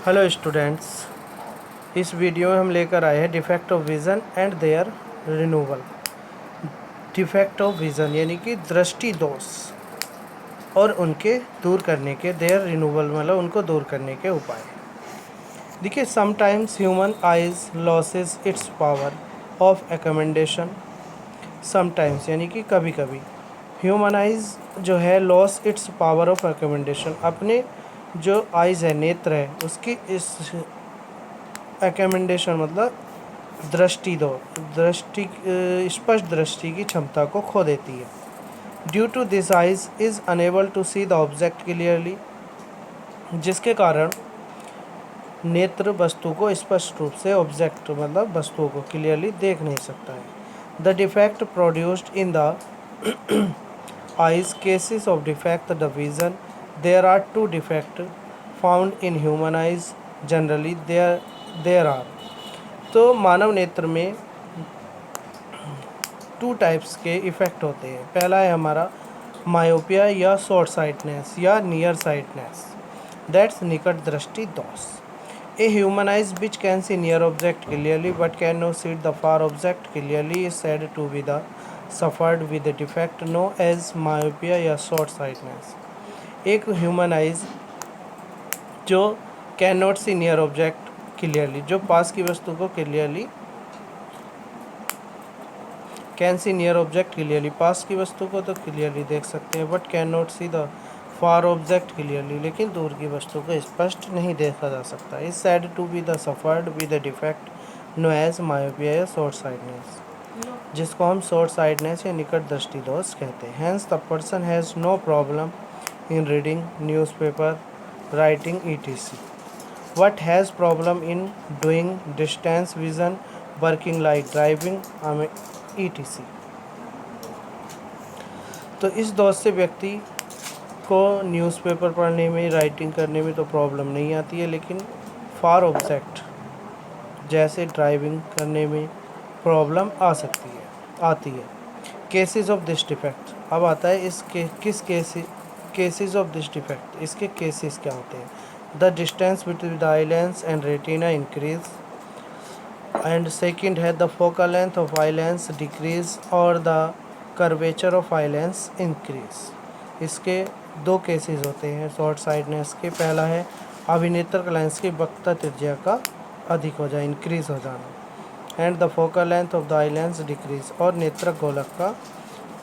Hello students, इस video में हम लेकर आए हैं defect of vision and their renewal. Defect of vision यानी कि दृष्टि दोष और उनके दूर करने के, देयर रिन्यूअल मतलब उनको दूर करने के उपाय। देखिए, sometimes human eyes losses it's power of accommodation. Sometimes यानी कि कभी कभी ह्यूमन आइज जो है loss it's power of accommodation, अपने जो आइज़ है, नेत्र है, उसकी इस एकोमेंडेशन मतलब स्पष्ट दृष्टि की क्षमता को खो देती है। Due to this eyes is unable to see the object clearly, जिसके कारण नेत्र वस्तु को स्पष्ट रूप से, ऑब्जेक्ट मतलब वस्तुओं को क्लियरली देख नहीं सकता है। The defect produced in the eyes cases of defect the vision, there are two defect found in human eyes generally, there are. तो मानव नेत्र में टू टाइप्स के इफ़ेक्ट होते हैं। पहला है हमारा मायोपिया या शॉर्ट साइटनेस या नियर साइटनेस, दैट्स निकट दृष्टि दोष। A human eyes which can see near object clearly but can no see the far object clearly is said to be the suffered with defect no as myopia या short sightedness. एक human eyes जो can not see near object clearly, जो पास की वस्तु को clearly, can see near object clearly, पास की वस्तु को तो क्लियरली देख सकते हैं, but can not see the far object clearly, लेकिन दूर की वस्तु को स्पष्ट नहीं देखा जा सकता। Is said to be the suffered with the defect no as myopia या शॉर्ट साइटनेस, जिसको हम शॉर्ट साइटनेस या निकट दृष्टि दोष कहते हैं। Hence the person has no problem in reading newspaper, writing etc. What has problem in doing distance vision, working like driving etc. तो इस दोष से व्यक्ति को न्यूज़पेपर पढ़ने में, राइटिंग करने में तो प्रॉब्लम नहीं आती है, लेकिन फार ऑब्जेक्ट जैसे ड्राइविंग करने में प्रॉब्लम आती है। केसेस ऑफ दिस डिफेक्ट, अब आता है इसके किस केसेस ऑफ दिस डिफेक्ट, इसके केसेस क्या होते हैं। The distance between the eye lens and retina increase, and second है the focal length of eye lens decrease और the curvature of eye lens increase. इसके दो केसेस होते हैं शॉर्ट साइडनेस के। पहला है अभिनेत्र लेंस की वक्रता त्रिज्या का अधिक हो जाए, इंक्रीज हो जाना, and the focal length of the eye lens decrease, और नेत्रक गोलक का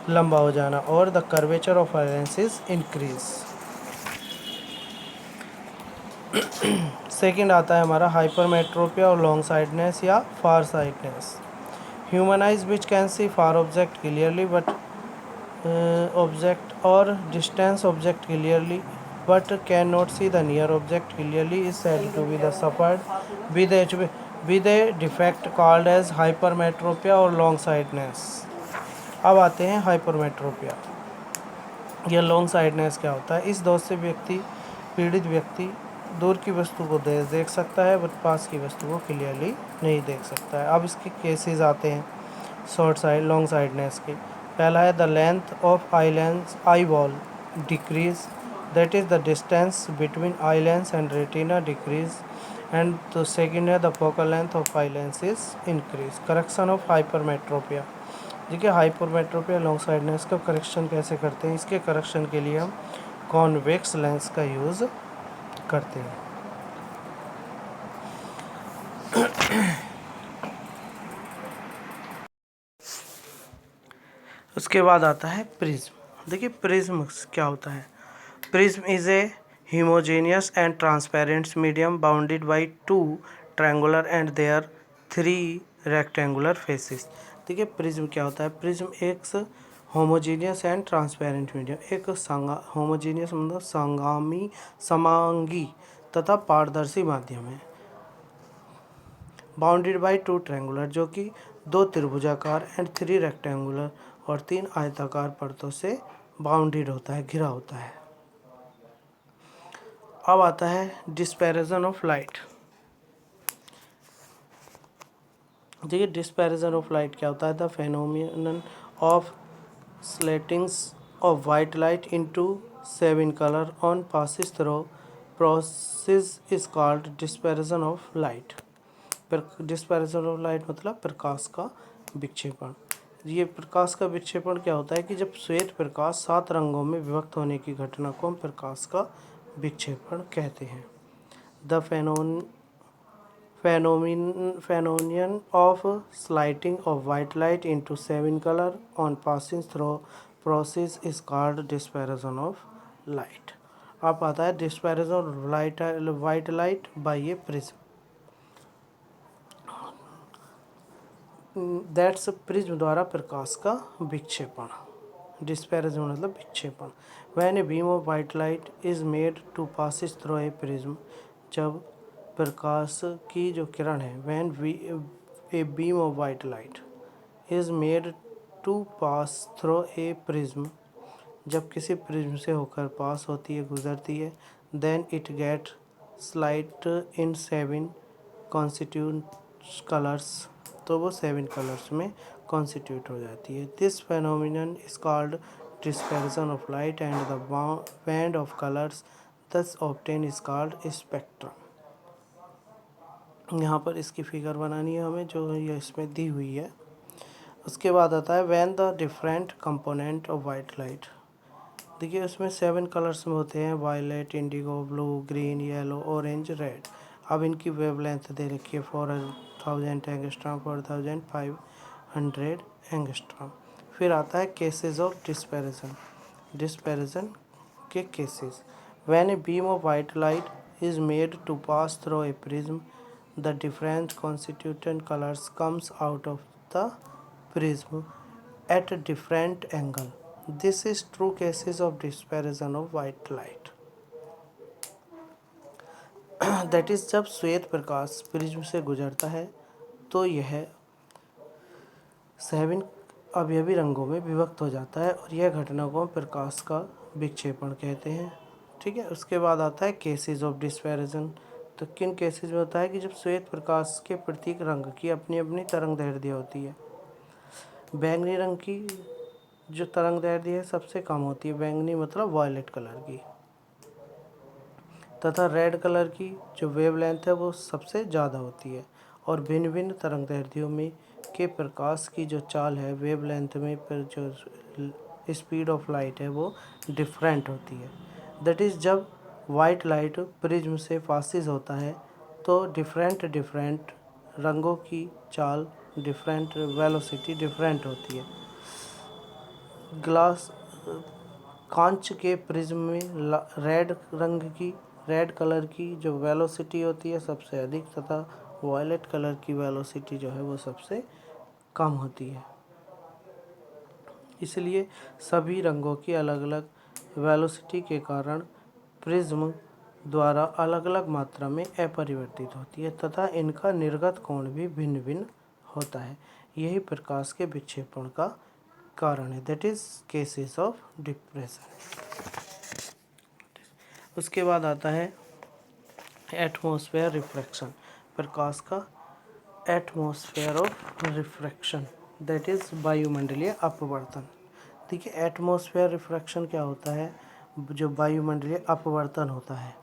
लंबा हो जाना, और the curvature of eye lens is increase. Second आता है हमारा हाइपरमेट्रोपिया और लॉन्ग साइडनेस या far sightedness. Human eyes which can see far object clearly but object और distance object clearly but can not see the near object clearly is said to be the suffered with a defect called as hypermetropia और long sightedness. अब आते हैं hypermetropia या long sightedness क्या होता है। इस दोष से पीड़ित व्यक्ति दूर की वस्तु को देख सकता है, बट पास की वस्तु को क्लियरली नहीं देख सकता है। अब इसके केसेस आते हैं लॉन्ग साइडनेस के। पहला है the length of eye ball decrease, that is the distance between I lens and retina decrease, and तो सेकेंड है the focal length of eye lens is increase. Correction of hypermetropia, देखिए hypermetropia long sightedness का correction कैसे करते हैं। इसके correction के लिए हम कॉन्वेक्स लेंस का यूज़ करते हैं। उसके बाद आता है प्रिज्म। देखिए प्रिज्म क्या होता है। Prism is a homogeneous and transparent medium bounded by two triangular and there 3 rectangular faces. देखिए प्रिज्म क्या होता है। प्रिज्म एक होमोजेनियस एंड ट्रांसपेरेंट मीडियम, एक होमोजेनियस मतलब समांगी तथा पारदर्शी माध्यम है। बाउंडेड बाय 2 ट्रायंगुलर, जो कि 2 त्रिभुजाकार एंड 3 रेक्टेंगुलर और 3 आयताकार परतों से बाउंडेड होता है, घिरा होता है। अब आता है डिस्पेरजन ऑफ लाइट। देखिए डिस्पेरजन ऑफ लाइट क्या होता है। The phenomenon of splittings of white light into 7 colour on passes through process is called dispersion of light. Dispersion of light मतलब प्रकाश का विक्षेपण। ये प्रकाश का विक्षेपण क्या होता है कि जब श्वेत प्रकाश 7 रंगों में विभक्त होने की घटना को हम प्रकाश का विक्षेपण कहते हैं। The phenomenon of slitting of white light into 7 color on passing through process is called dispersion of light। अब आता है dispersion of white light by a prism। That's prism द्वारा प्रकाश का विक्षेपण। डिस्पेरसन मतलब विक्षेपण। When a beam of white light is made to passes through a prism, जब प्रकाश की जो किरण है, when a beam of white light is made to pass through a prism, जब किसी प्रिज्म से होकर पास होती है, गुजरती है, then it get split in 7 constitute colours, तो वो 7 कलर्स में कॉन्स्टिट्यूट हो जाती है। This phenomenon is called dispersion of light and the band of colours thus obtain is called spectrum. यहाँ पर इसकी फिगर बनानी है हमें, जो ये इसमें दी हुई है। उसके बाद आता है when the different component of white light. देखिए उसमें 7 कलर्स में होते हैं, violet, indigo, blue, green, yellow, orange, red. अब इनकी वेवलेंथ दे रखी है 4000 एंगस्ट्रॉम, 4500 एंगस्ट्रॉम। फिर आता है केसेस ऑफ डिस्पेरसन। डिस्पेरसन के cases. When a beam of white light is made to pass through a prism, the different constituent colours comes out of the prism at a different angle. This is true cases of dispersion of white light. That is, जब श्वेत प्रकाश prism से गुजरता है तो यह 7 अवयवी रंगों में विभक्त हो जाता है और यह घटना को प्रकाश का विक्षेपण कहते हैं। ठीक है। उसके बाद आता है केसेस ऑफ डिस्पेरसन। तो किन केसेस में होता है कि जब श्वेत प्रकाश के प्रत्येक रंग की अपनी अपनी तरंग दैर्ध्य होती है। बैंगनी रंग की जो तरंग दैर्ध्य है सबसे कम होती है, बैंगनी मतलब वायलेट कलर की, तथा रेड कलर की जो वेवलेंथ है वो सबसे ज़्यादा होती है। और भिन्न भिन्न तरंग दैर्ध्यों में के प्रकाश की जो चाल है, वेवलेंथ में पर जो स्पीड ऑफ लाइट है वो डिफरेंट होती है। दैट इज़, जब वाइट लाइट प्रिज्म से पासिस होता है तो डिफरेंट रंगों की चाल, डिफरेंट वेलोसिटी डिफरेंट होती है। ग्लास कांच के प्रिज्म में रेड कलर की जो वेलोसिटी होती है सबसे अधिक, तथा वायलेट कलर की वेलोसिटी जो है वो सबसे कम होती है। इसलिए सभी रंगों की अलग अलग वेलोसिटी के कारण प्रिज्म द्वारा अलग अलग मात्रा में अपरिवर्तित होती है तथा इनका निर्गत कोण भी भिन्न भिन्न होता है। यही प्रकाश के विक्षेपण का कारण है। That is cases of depression. उसके बाद आता है एटमॉस्फेयर रिफ्रैक्शन, प्रकाश का atmosphere of refraction, that is वायुमंडलीय अपवर्तन। देखिए एटमॉस्फेयर रिफ्रैक्शन क्या होता है, जो वायुमंडलीय अपवर्तन होता है।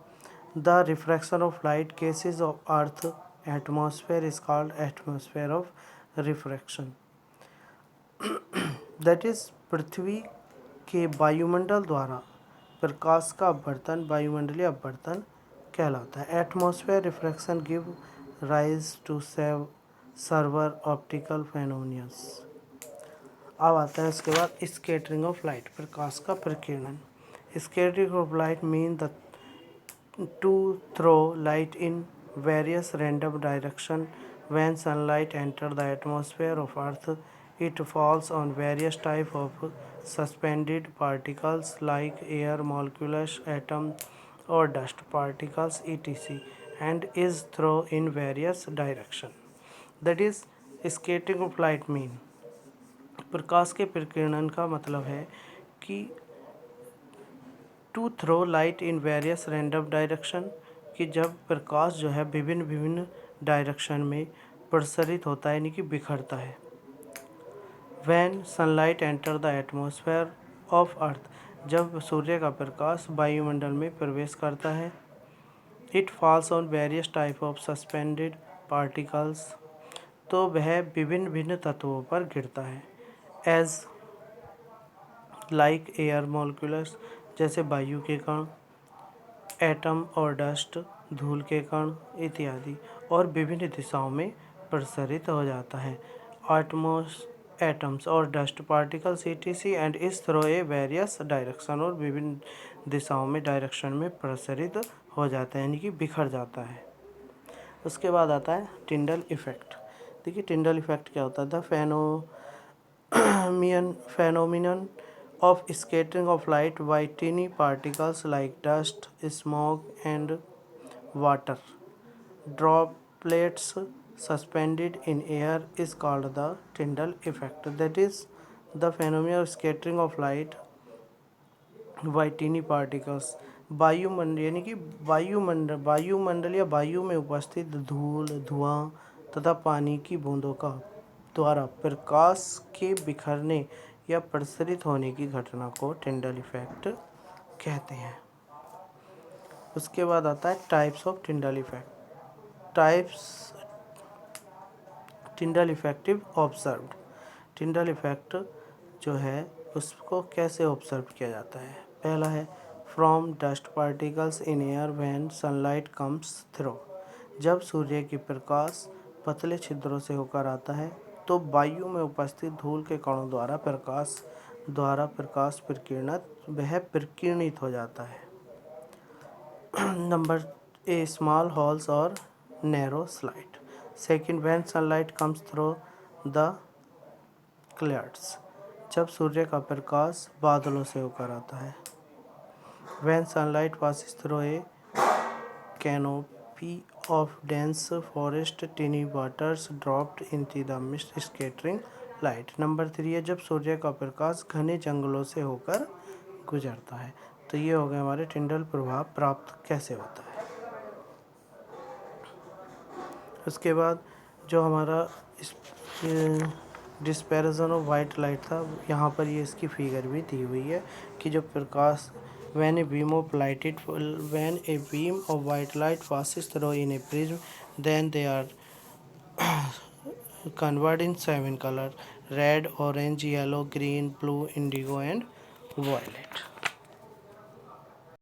The refraction of light cases of earth atmosphere is called atmosphere of refraction. That is, पृथ्वी के वायुमंडल द्वारा प्रकाश का अपवर्तन वायुमंडलीय अपवर्तन कहलाता है। Atmosphere refraction give rise to several optical phenomenons. अब आता है इसके बाद स्कैटरिंग ऑफ लाइट, प्रकाश का प्रकीर्णन। Scattering of light mean the to throw light in various random direction. When sunlight enter the atmosphere of earth, it falls on various type of suspended particles like air molecules, atom or dust particles etc. and is thrown in various direction. That is, scattering of light mean, प्रकाश के प्रकीर्णन का मतलब है कि to throw light in various random direction, कि जब प्रकाश जो है विभिन्न विभिन्न डायरेक्शन में प्रसारित होता है, यानी कि बिखरता है। When sunlight enter the atmosphere of earth, जब सूर्य का प्रकाश वायुमंडल में प्रवेश करता है, it falls on various type of suspended particles, तो वह विभिन्न भिन्न तत्वों पर गिरता है। एज लाइक एयर मॉलिक्यूल्स, जैसे वायु के कण, एटम और डस्ट, धूल के कण इत्यादि, और विभिन्न दिशाओं में प्रसारित हो जाता है। एटम्स और डस्ट पार्टिकल्स etc एंड इस थ्रो ए वेरियस डायरेक्शन, और विभिन्न दिशाओं में डायरेक्शन में प्रसारित हो जाता है, यानी कि बिखर जाता है। उसके बाद आता है टिंडल इफेक्ट। देखिए टिंडल इफेक्ट क्या होता है। The phenomenon of scattering of light by tiny particles like dust, smoke, and water droplets suspended in air is called the Tyndall effect. That is the phenomenon of scattering of light by tiny particles. वायुमंडल यानी कि वायुमंडल या वायु में उपस्थित धूल, धुआं तथा पानी की बूंदों का द्वारा प्रकाश के बिखरने या प्रसरित होने की घटना को टिंडल इफेक्ट कहते हैं। उसके बाद आता है types of Tyndall effect. Types टिंडल effective observed. Tyndall effect जो है उसको कैसे ऑब्जर्व किया जाता है। पहला है from dust particles in air when sunlight comes through. जब सूर्य की प्रकाश पतले छिद्रों से होकर आता है तो वायु में उपस्थित धूल के कणों द्वारा प्रकाश प्रकीर्णित हो जाता है। नंबर ए स्मॉल होल्स और narrow slight. Second when sunlight comes through the clouds. जब सूर्य का प्रकाश बादलों से होकर आता है। When sunlight passes through A canopy of dense forest टिनी waters dropped into the mist scattering light. Number 3 है जब सूर्य का प्रकाश घने जंगलों से होकर गुजरता है। तो ये हो गए हमारे टिंडल प्रभाव प्राप्त कैसे होता है। उसके बाद जो हमारा डिस्पेरजन ऑफ वाइट लाइट था, यहाँ पर ये इसकी फिगर भी दी हुई है कि जो प्रकाश when a beam of white light passes through in a prism, then they are converted in 7 colors: red, orange, yellow, green, blue, indigo, and violet.